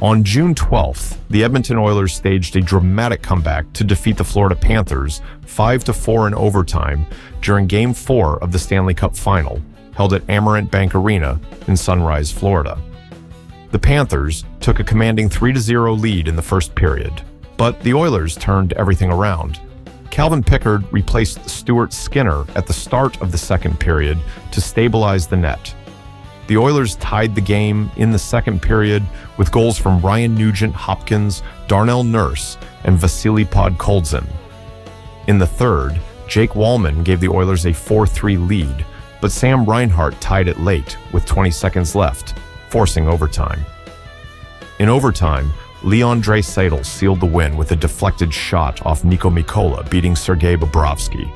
On June 12th, the Edmonton Oilers staged a dramatic comeback to defeat the Florida Panthers 5-4 in overtime during Game 4 of the Stanley Cup Final, held at Amerant Bank Arena in Sunrise, Florida. The Panthers took a commanding 3-0 lead in the first period, but the Oilers turned everything around. Calvin Pickard replaced Stuart Skinner at the start of the second period to stabilize the net. The Oilers tied the game in the second period with goals from Ryan Nugent-Hopkins, Darnell Nurse, and Vasily Podkolzin. In the third, Jake Wallman gave the Oilers a 4-3 lead, but Sam Reinhart tied it late with 20 seconds left, forcing overtime. In overtime, Leon Draisaitl sealed the win with a deflected shot off Niko Mikkola, beating Sergei Bobrovsky.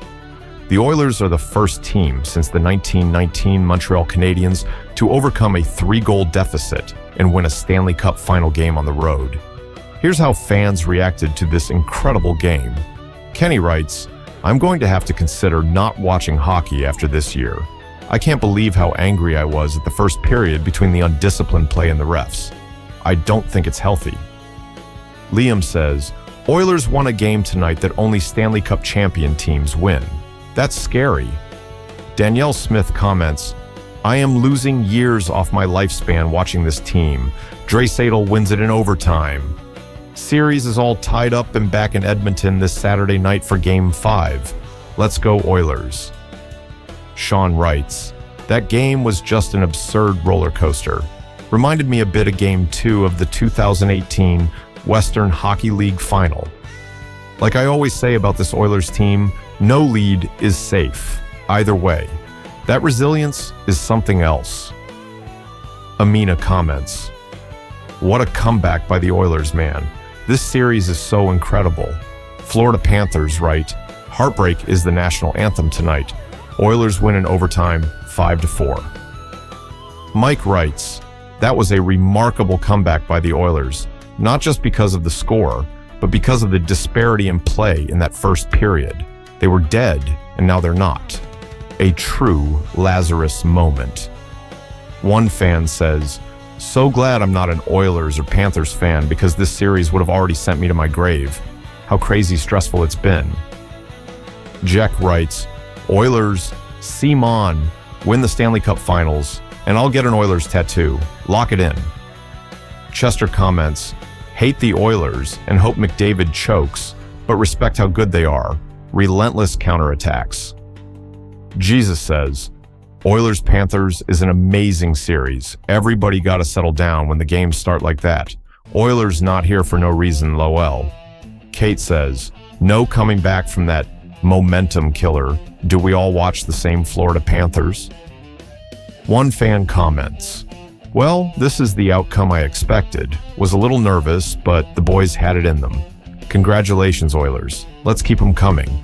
The Oilers are the first team since the 1919 Montreal Canadiens to overcome a 3-goal deficit and win a Stanley Cup final game on the road. Here's how fans reacted to this incredible game. Kenny writes, "I'm going to have to consider not watching hockey after this year. I can't believe how angry I was at the first period between the undisciplined play and the refs. I don't think it's healthy." Liam says, "Oilers won a game tonight that only Stanley Cup champion teams win. That's scary." Danielle Smith comments, "I am losing years off my lifespan watching this team. Draisaitl wins it in overtime. Series is all tied up and back in Edmonton this Saturday night for Game 5. Let's go Oilers." Sean writes, "That game was just an absurd roller coaster. Reminded me a bit of Game 2 of the 2018 Western Hockey League Final. Like I always say about this Oilers team, no lead is safe. Either way, that resilience is something else." Amina comments, "What a comeback by the Oilers, man. This series is so incredible." Florida Panthers write, "Heartbreak is the national anthem tonight. Oilers win in overtime 5-4. Mike writes, "That was a remarkable comeback by the Oilers, not just because of the score, but because of the disparity in play in that first period. They were dead, and now they're not. A true Lazarus moment." One fan says, "So glad I'm not an Oilers or Panthers fan because this series would have already sent me to my grave. How crazy stressful it's been." Jack writes, "Oilers, Simon, win the Stanley Cup Finals, and I'll get an Oilers tattoo. Lock it in." Chester comments, "Hate the Oilers and hope McDavid chokes, but respect how good they are. Relentless counterattacks." Jesus says, "Oilers Panthers is an amazing series. Everybody got to settle down when the games start like that. Oilers not here for no reason, Lowell." Kate says, "No coming back from that momentum killer. Do we all watch the same Florida Panthers?" One fan comments, "Well, this is the outcome I expected. Was a little nervous, but the boys had it in them. Congratulations, Oilers. Let's keep them coming."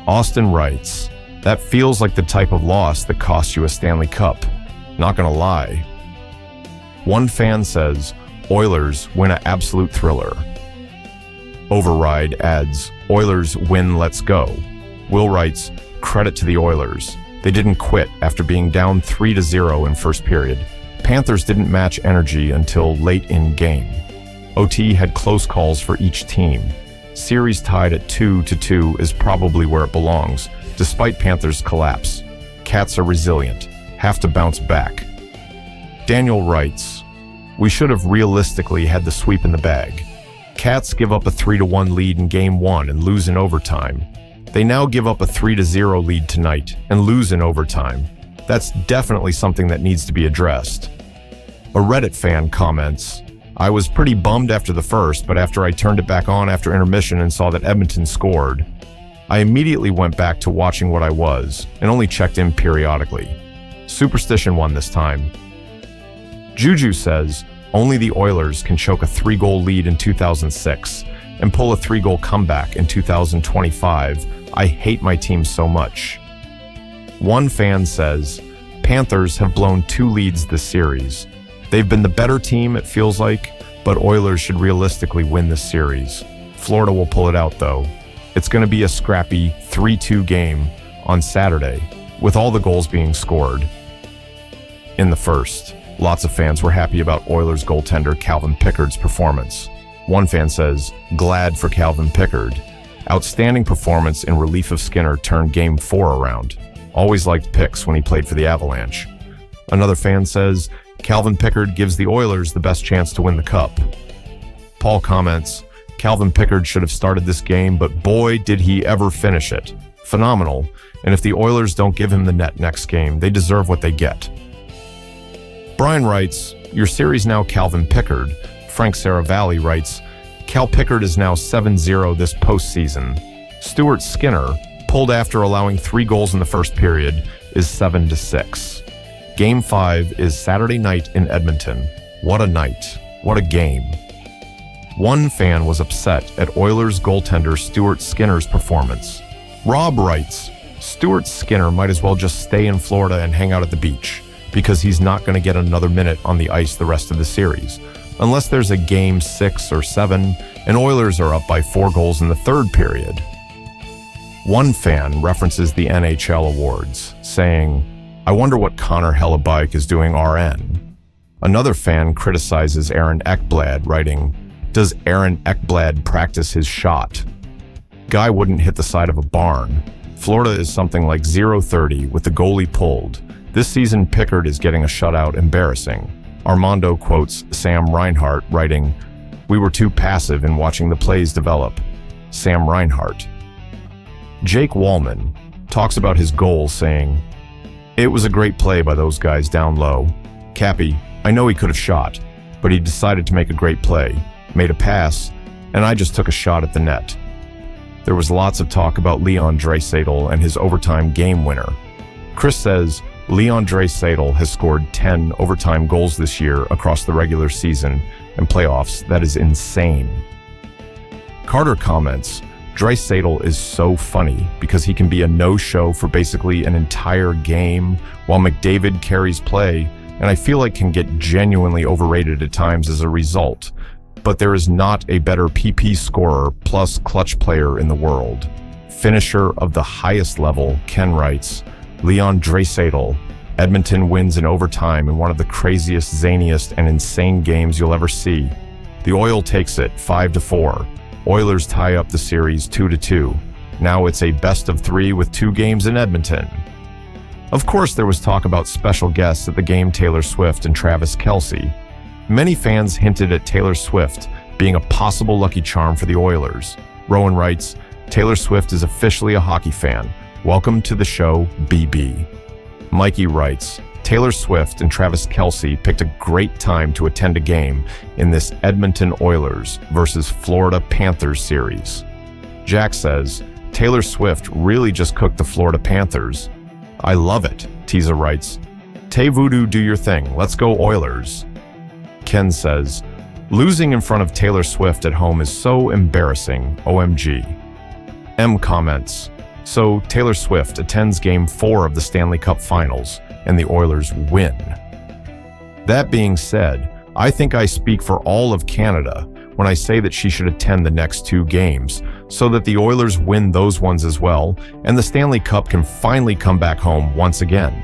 Austin writes, "That feels like the type of loss that costs you a Stanley Cup. Not gonna lie." One fan says, "Oilers win an absolute thriller." Override adds, "Oilers win, let's go." Will writes, "Credit to the Oilers. They didn't quit after being down 3-0 in first period. Panthers didn't match energy until late in game. OT had close calls for each team. Series tied at 2-2 is probably where it belongs, despite Panthers' collapse. Cats are resilient, have to bounce back." Daniel writes, "We should have realistically had the sweep in the bag. Cats give up a 3-1 lead in Game 1 and lose in overtime. They now give up a 3-0 lead tonight and lose in overtime. That's definitely something that needs to be addressed." A Reddit fan comments, "I was pretty bummed after the first, but after I turned it back on after intermission and saw that Edmonton scored, I immediately went back to watching what I was and only checked in periodically. Superstition won this time." Juju says, "Only the Oilers can choke a 3-goal lead in 2006 and pull a 3-goal comeback in 2025. I hate my team so much." One fan says, "Panthers have blown 2 leads this series. They've been the better team, it feels like, but Oilers should realistically win this series. Florida will pull it out, though. It's going to be a scrappy 3-2 game on Saturday, with all the goals being scored in the first." Lots of fans were happy about Oilers goaltender Calvin Pickard's performance. One fan says, "Glad for Calvin Pickard. Outstanding performance in relief of Skinner turned Game 4 around. Always liked Picks when he played for the Avalanche." Another fan says, "Calvin Pickard gives the Oilers the best chance to win the Cup." Paul comments, "Calvin Pickard should have started this game, but boy, did he ever finish it. Phenomenal, and if the Oilers don't give him the net next game, they deserve what they get." Brian writes, "Your series now Calvin Pickard." Frank Saravalli writes, "Cal Pickard is now 7-0 this postseason. Stuart Skinner, pulled after allowing 3 goals in the first period, is 7-6. Game 5 is Saturday night in Edmonton. What a night. What a game." One fan was upset at Oilers goaltender Stuart Skinner's performance. Rob writes, "Stuart Skinner might as well just stay in Florida and hang out at the beach, because he's not going to get another minute on the ice the rest of the series. Unless there's a game 6 or 7, and Oilers are up by 4 goals in the third period." One fan references the NHL awards, saying, "I wonder what Connor Hellebuyck is doing RN." Another fan criticizes Aaron Ekblad, writing, "Does Aaron Ekblad practice his shot? Guy wouldn't hit the side of a barn. Florida is something like 0-30 with the goalie pulled. This season Pickard is getting a shutout embarrassing." Armando quotes Sam Reinhart, writing, "We were too passive in watching the plays develop." Sam Reinhart. Jake Wallman talks about his goal, saying, "It was a great play by those guys down low. Cappy, I know he could have shot, but he decided to make a great play, made a pass, and I just took a shot at the net." There was lots of talk about Leon Draisaitl and his overtime game winner. Chris says, "Leon Draisaitl has scored 10 overtime goals this year across the regular season and playoffs. That is insane." Carter comments, "Draisaitl is so funny because he can be a no-show for basically an entire game while McDavid carries play, and I feel like can get genuinely overrated at times as a result. But there is not a better PP scorer plus clutch player in the world." Finisher of the highest level, Ken writes, "Leon Draisaitl. Edmonton wins in overtime in one of the craziest, zaniest, and insane games you'll ever see. The Oil takes it 5-4. Oilers tie up the series 2-2. Now it's a best of 3 with 2 games in Edmonton." Of course, there was talk about special guests at the game, Taylor Swift and Travis Kelce. Many fans hinted at Taylor Swift being a possible lucky charm for the Oilers. Rowan writes, "Taylor Swift is officially a hockey fan. Welcome to the show, BB." Mikey writes, "Taylor Swift and Travis Kelce picked a great time to attend a game in this Edmonton Oilers versus Florida Panthers series." Jack says, "Taylor Swift really just cooked the Florida Panthers. I love it." Tiza writes, "Tay Voodoo, do your thing. Let's go Oilers." Ken says, "Losing in front of Taylor Swift at home is so embarrassing, OMG." M comments, "So Taylor Swift attends Game 4 of the Stanley Cup Finals, and the Oilers win." That being said, I think I speak for all of Canada when I say that she should attend the next 2 games, so that the Oilers win those ones as well, and the Stanley Cup can finally come back home once again.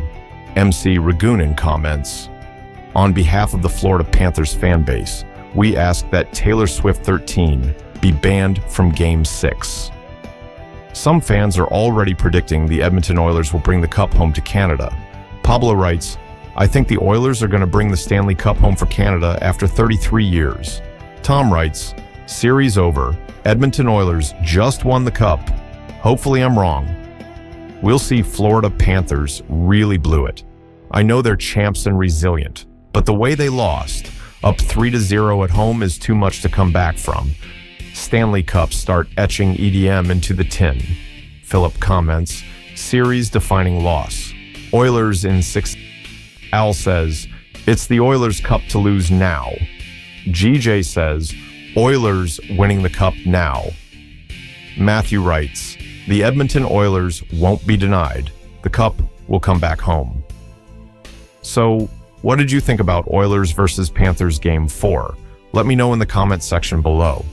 MC Ragunan comments, "On behalf of the Florida Panthers fan base, we ask that Taylor Swift 13 be banned from Game 6. Some fans are already predicting the Edmonton Oilers will bring the Cup home to Canada. Pablo writes, "I think the Oilers are going to bring the Stanley Cup home for Canada after 33 years. Tom writes, "Series over. Edmonton Oilers just won the Cup. Hopefully I'm wrong. We'll see. Florida Panthers really blew it. I know they're champs and resilient, but the way they lost, up 3-0 at home, is too much to come back from. Stanley Cups start etching EDM into the tin." Philip comments, "Series-defining loss. Oilers in 6. Al says, "It's the Oilers' Cup to lose now." GJ says, "Oilers winning the Cup now." Matthew writes, "The Edmonton Oilers won't be denied. The Cup will come back home." So, what did you think about Oilers versus Panthers Game 4? Let me know in the comments section below.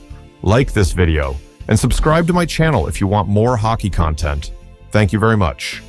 Like this video and subscribe to my channel if you want more hockey content. Thank you very much.